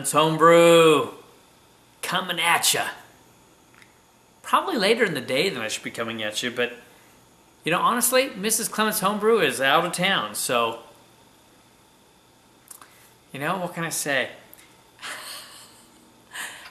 Clements Homebrew, coming at ya. Probably later in the day than I should be coming at you, but you know, honestly, Mrs. Clements Homebrew is out of town, so you know, what can I say?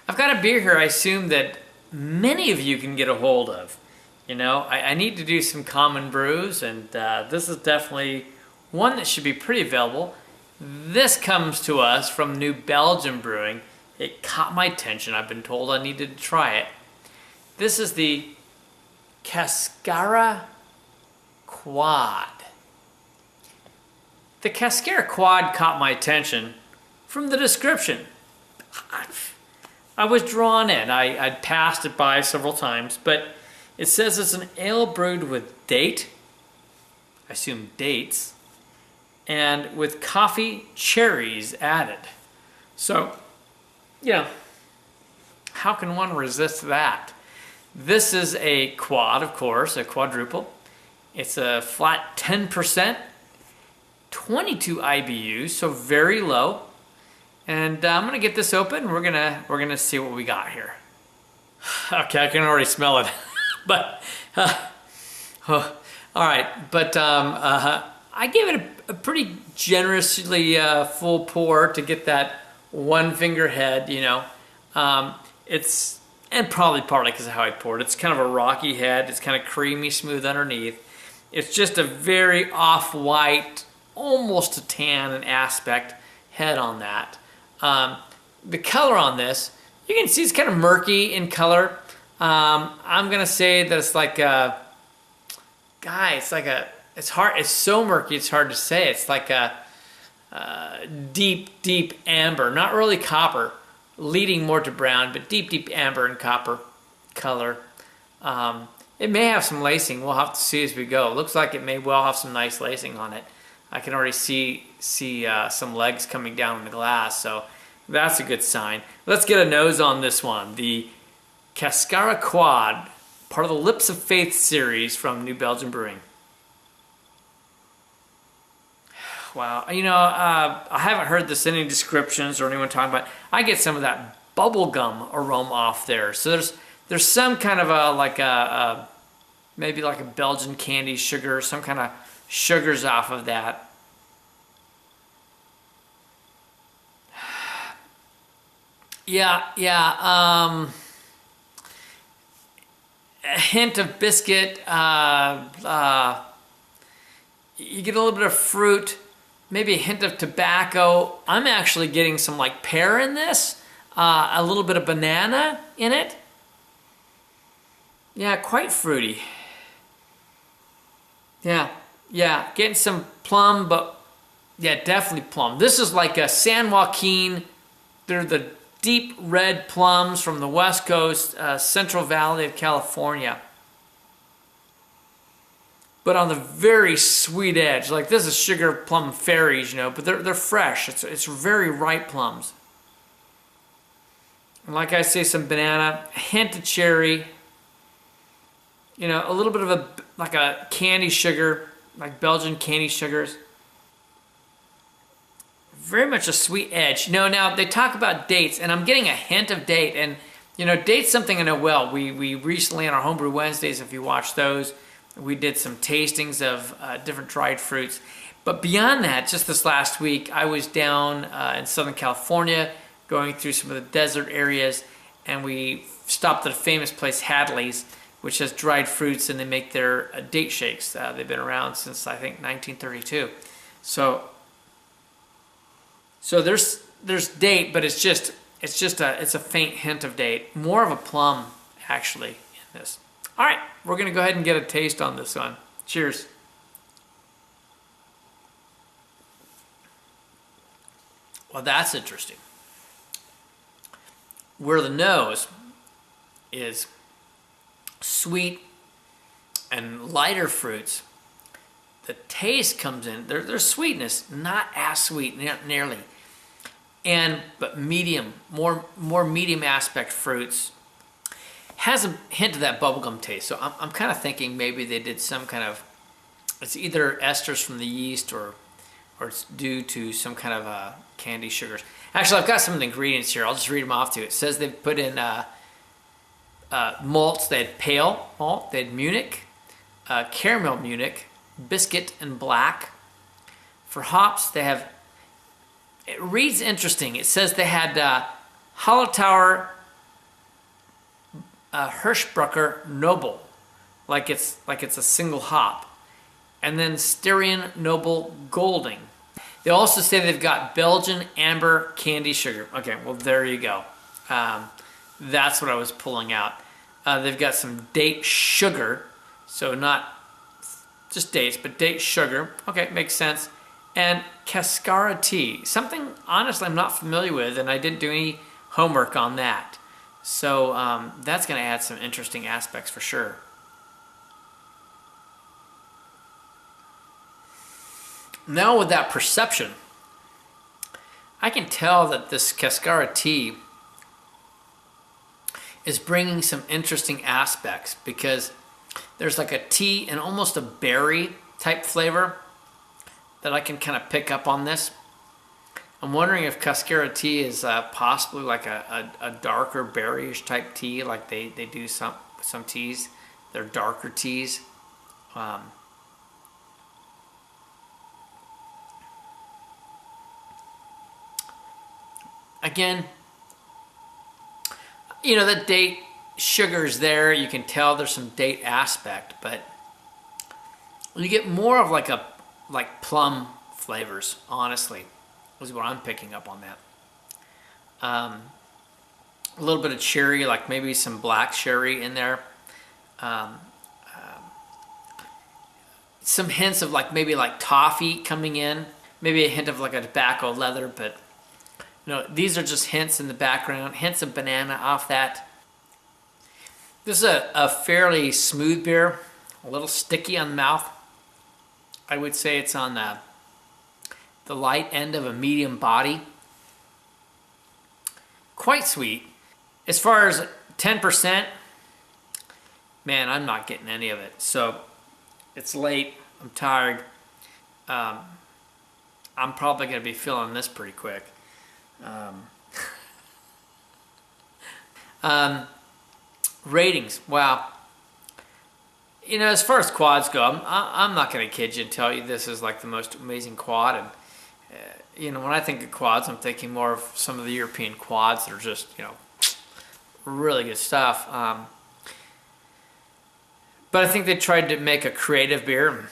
I've got a beer here I assume that many of you can get a hold of. You know, I need to do some common brews, and this is definitely one that should be pretty available. This comes to us from New Belgium Brewing. It caught my attention. I've been told I needed to try it. This is the Cascara Quad. The Cascara Quad caught my attention from the description. I was drawn in. I'd passed it by several times, but it says it's an ale brewed with date, I assume dates, and with coffee cherries added. So, yeah, how can one resist that? This is a quad, of course, a quadruple. It's a flat 10%, 22 IBUs, so very low. And I'm gonna get this open. We're gonna see what we got here. Okay, I can already smell it, but all right. But I gave it a pretty generously full pour to get that one finger head. You know, and probably partly because of how I poured. It's kind of a rocky head. It's kind of creamy smooth underneath. It's just a very off-white, almost a tan in aspect head on that. The color on this, you can see it's kind of murky in color. I'm gonna say that it's like a, it's hard, it's so murky it's hard to say. It's like a deep amber, not really copper, leading more to brown, but deep amber and copper color. It may have some lacing. We'll have to see as we go. It looks like it may well have some nice lacing on it. I can already see some legs coming down in the glass, so that's a good sign. Let's get a nose on this one. The Cascara Quad, part of the Lips of Faith series from New Belgium Brewing. Wow, you know, I haven't heard this in any descriptions or anyone talking about it. I get some of that bubblegum aroma off there. So there's some kind of a maybe like a Belgian candy sugar, some kind of sugars off of that. Yeah. A hint of biscuit. You get a little bit of fruit, maybe a hint of tobacco. I'm actually getting some like pear in this, a little bit of banana in it. Yeah, quite fruity. Yeah, getting some plum, but yeah, definitely plum. This is like a San Joaquin. They're the deep red plums from the West Coast, Central Valley of California. But on the very sweet edge, like this is sugar plum fairies, you know, but they're fresh. It's very ripe plums. And like I say, some banana, a hint of cherry. You know, a little bit of like a candy sugar, like Belgian candy sugars. Very much a sweet edge. You know, now they talk about dates, and I'm getting a hint of date. And, you know, date's something I know well. We recently on our Homebrew Wednesdays, if you watch those, we did some tastings of different dried fruits. But beyond that, just this last week, I was down in Southern California, going through some of the desert areas, and we stopped at a famous place, Hadley's, which has dried fruits, and they make their date shakes. They've been around since, I think, 1932. So there's date, but it's a faint hint of date. More of a plum, actually, in this. All right, we're gonna go ahead and get a taste on this one. Cheers. Well, that's interesting. Where the nose is sweet and lighter fruits, the taste comes in. There's sweetness, not as sweet nearly, but medium, more medium aspect fruits. Has a hint of that bubblegum taste. So I'm kind of thinking maybe they did some kind of, it's either esters from the yeast or or it's due to some kind of candy sugars. Actually, I've got some of the ingredients here. I'll just read them off to you. It says they've put in malts. They had pale malt, they had Munich, caramel Munich, biscuit, and black. For hops, they have, it reads interesting. It says they had Hallertauer Hirschbrucker Noble, like it's a single hop, and then Styrian Noble Golding. They also say they've got Belgian Amber Candy Sugar. Okay, well there you go. That's what I was pulling out. They've got some date sugar, so not just dates, but date sugar. Okay, makes sense. And Cascara tea, something honestly I'm not familiar with, and I didn't do any homework on that. So that's going to add some interesting aspects for sure. Now with that perception, I can tell that this Cascara tea is bringing some interesting aspects, because there's like a tea and almost a berry type flavor that I can kind of pick up on this. I'm wondering if Cascara tea is possibly like a darker berryish type tea, like they do some teas. They're darker teas. Again, you know, the date sugar's there. You can tell there's some date aspect, but you get more of like plum flavors, honestly, is what I'm picking up on that. A little bit of cherry, like maybe some black cherry in there. Some hints of maybe toffee coming in, maybe a hint of like a tobacco leather, but you know, these are just hints in the background, hints of banana off that. This is a fairly smooth beer, a little sticky on the mouth. I would say it's on the light end of a medium body. Quite sweet. As far as 10%, man, I'm not getting any of it. So it's late, I'm tired. I'm probably going to be feeling this pretty quick. Ratings, wow. You know, as far as quads go, I'm not going to kid you and tell you this is like the most amazing quad. And you know, when I think of quads, I'm thinking more of some of the European quads that are just, you know, really good stuff. But I think they tried to make a creative beer.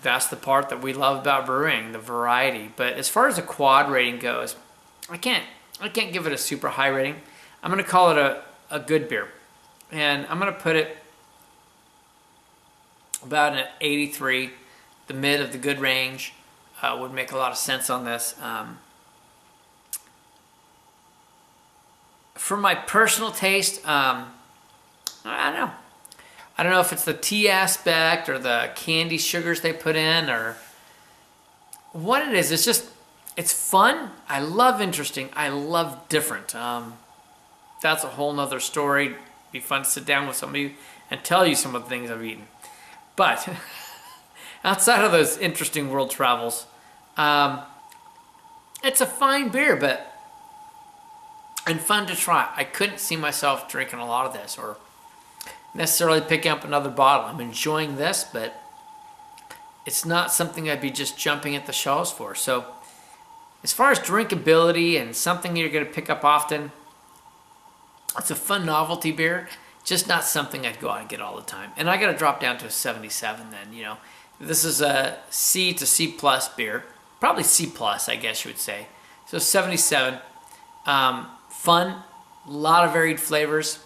That's the part that we love about brewing, the variety. But as far as a quad rating goes, I can't give it a super high rating. I'm going to call it a good beer. And I'm going to put it about an 83, the mid of the good range. Would make a lot of sense on this. For my personal taste, I don't know. I don't know if it's the tea aspect or the candy sugars they put in or what it is. It's just, it's fun. I love interesting. I love different. That's a whole nother story. It'd be fun to sit down with some of you and tell you some of the things I've eaten. But outside of those interesting world travels, it's a fine beer, and fun to try. I couldn't see myself drinking a lot of this or necessarily picking up another bottle. I'm enjoying this, but it's not something I'd be just jumping at the shelves for. So as far as drinkability and something you're going to pick up often, it's a fun novelty beer, just not something I'd go out and get all the time. And I got to drop down to a 77 then, you know. This is a C to C plus beer. Probably C plus, I guess you would say. So 77. Fun. A lot of varied flavors.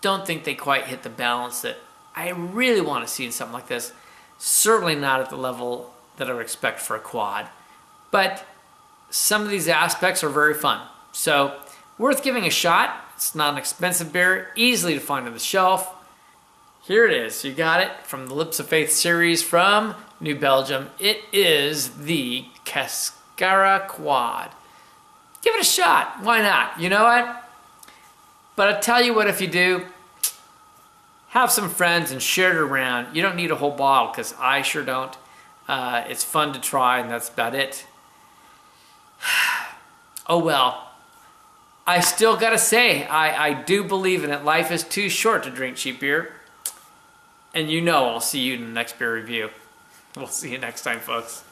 Don't think they quite hit the balance that I really want to see in something like this. Certainly not at the level that I would expect for a quad. But some of these aspects are very fun. So worth giving a shot. It's not an expensive beer. Easily to find on the shelf. Here it is. You got it from the Lips of Faith series from New Belgium. It is the Cascara Quad. Give it a shot. Why not? You know what? But I tell you what, if you do, have some friends and share it around. You don't need a whole bottle, because I sure don't. It's fun to try, and that's about it. Oh well. I still gotta say, I do believe in it. Life is too short to drink cheap beer. And you know I'll see you in the next beer review. We'll see you next time, folks.